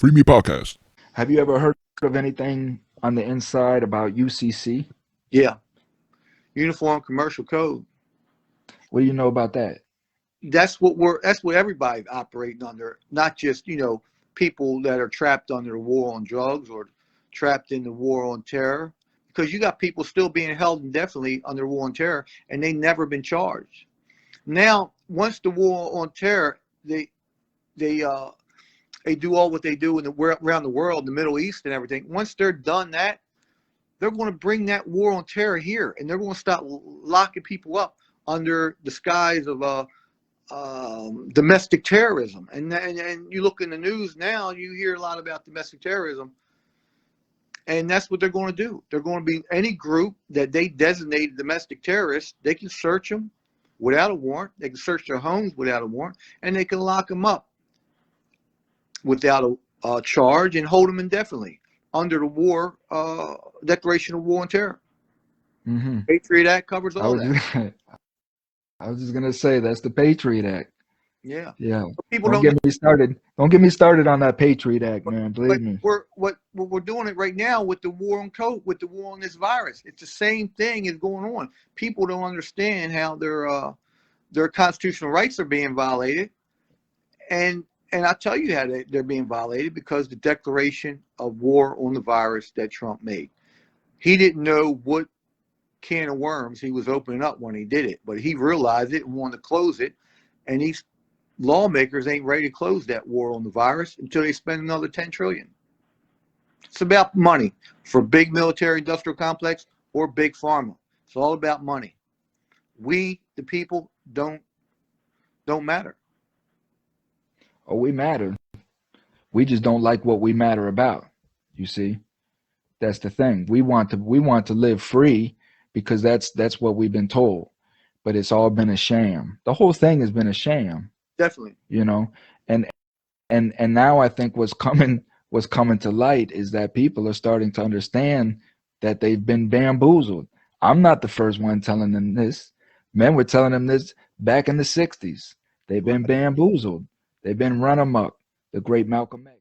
Freemepodcast. Have you ever heard of anything on the inside about UCC? Yeah, Uniform Commercial Code. What do you know about that? That's what everybody's operating under, not just people that are trapped under the war on drugs or trapped in the war on terror, because you got people still being held indefinitely under war on terror and they never been charged. Now, once the war on terror, they do all what they do around the world, the Middle East and everything. Once they're done that, they're going to bring that war on terror here, and they're going to start locking people up under the guise of domestic terrorism. And you look in the news now, you hear a lot about domestic terrorism, and that's what they're going to do. They're going to be any group that they designate domestic terrorists. They can search them without a warrant. They can search their homes without a warrant, and they can lock them up without a charge and hold them indefinitely under the war Declaration of War on Terror. Mm-hmm. Patriot Act covers all that. I was just gonna say that's the Patriot Act. Yeah. People don't get me started. Don't get me started on that Patriot Act, man. Believe me. We're doing it right now with the war on COVID, with the war on this virus. It's the same thing is going on. People don't understand how their constitutional rights are being violated, and I'll tell you how they're being violated, because the declaration of war on the virus that Trump made. He didn't know what can of worms he was opening up when he did it, but he realized it and wanted to close it. And these lawmakers ain't ready to close that war on the virus until they spend another $10 trillion. It's about money for big military industrial complex or big pharma. It's all about money. We, the people, don't matter. Oh, we matter. We just don't like what we matter about. You see, that's the thing. We want to live free because that's what we've been told. But it's all been a sham. The whole thing has been a sham. Definitely. And now I think what's coming to light is that people are starting to understand that they've been bamboozled. I'm not the first one telling them this. Men were telling them this back in the 60s. They've been bamboozled. They've been run amok. The great Malcolm X.